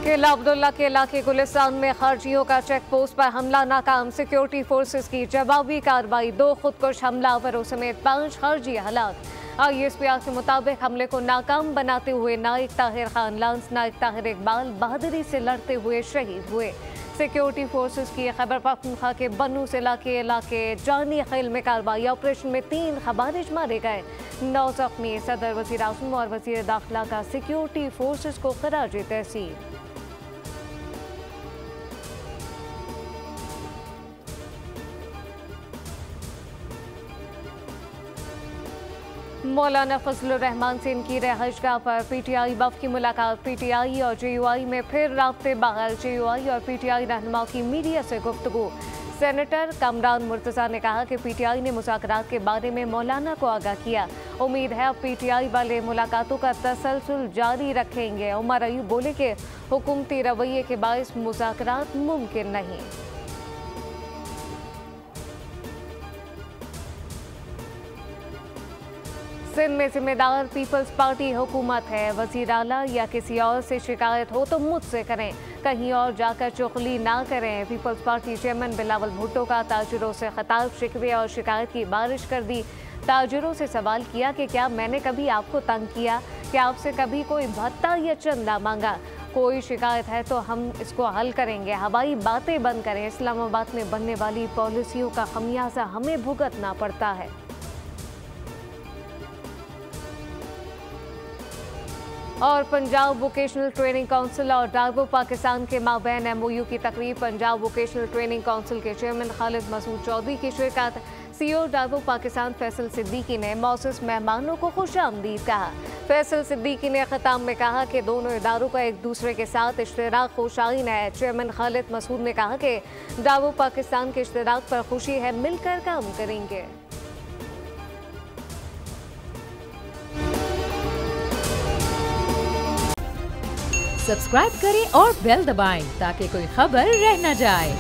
किला अब्दुल्ला के इलाके गुलिस्तान में खारजियों का चेक पोस्ट पर हमला नाकाम। सिक्योरिटी फोर्सेस की जवाबी कार्रवाई, 2 खुदकुश हमलावरों समेत 5 खारजी हलाक। ISPR के मुताबिक हमले को नाकाम बनाते हुए नाइक ताहिर खान लांस नाइक ताहिर इकबाल बहादुरी से लड़ते हुए शहीद हुए। सिक्योरिटी फोर्सेस की खैबर पख्तूनख्वा के बन्नू जिला के इलाके जानी खेल में कार्रवाई ऑपरेशन में 3 खवारिज मारे गए, 9 जख्मी। सदर वजीर आज़म और वजीर दाखिला का सिक्योरिटी फोर्सेस को खराज तहसीन। मौलाना फजलुर रहमान से इनकी रहायशगाह पर PTI वफ़द की मुलाकात। PTI और JUI में फिर राब्ते बहाल। JUI और PTI रहनुमाओं की मीडिया से गुफ्तगू। सेनेटर कामरान मुर्तज़ा ने कहा कि PTI ने मुज़ाकरात के बारे में मौलाना को आगाह किया। उम्मीद है अब PTI वाले मुलाकातों का तसलसल जारी रखेंगे। उमर अयूब बोले कि हुकूमती रवैये के बाइस मुज़ाकरात मुमकिन नहीं। सिंध में जिम्मेदार पीपल्स पार्टी हुकूमत है। वज़ीर आला या किसी और से शिकायत हो तो मुझसे करें, कहीं और जाकर चुगली ना करें। पीपल्स पार्टी चेयरमैन बिलावल भुट्टो का ताजिरों से खिताब, शिकवे और शिकायत की बारिश कर दी। ताजिरों से सवाल किया कि क्या मैंने कभी आपको तंग किया, क्या आपसे कभी कोई भत्ता या चंदा मांगा? कोई शिकायत है तो हम इसको हल करेंगे। हवाई बातें बंद करें। इस्लामाबाद में बनने वाली पॉलिसियों का खमियाजा हमें भुगतना पड़ता है। और पंजाब वोकेशनल ट्रेनिंग काउंसिल और डार्बो पाकिस्तान के माबैन MOU की तकरीब। पंजाब वोकेशनल ट्रेनिंग काउंसिल के चेयरमैन खालिद मसूद चौधरी की शिरकत। CEO डार्बो पाकिस्तान फैसल सिद्दीकी ने मौसूस मेहमानों को खुशामदीद कहा। फैसल सिद्दीकी ने खिताब में कहा कि दोनों इदारों का एक दूसरे के साथ इश्तराक खुशाइन है। चेयरमैन खालिद मसूद ने कहा कि डार्बो पाकिस्तान के इश्तराक पर खुशी है, मिलकर काम करेंगे। सब्सक्राइब करें और बेल दबाएं ताकि कोई खबर रह न जाए।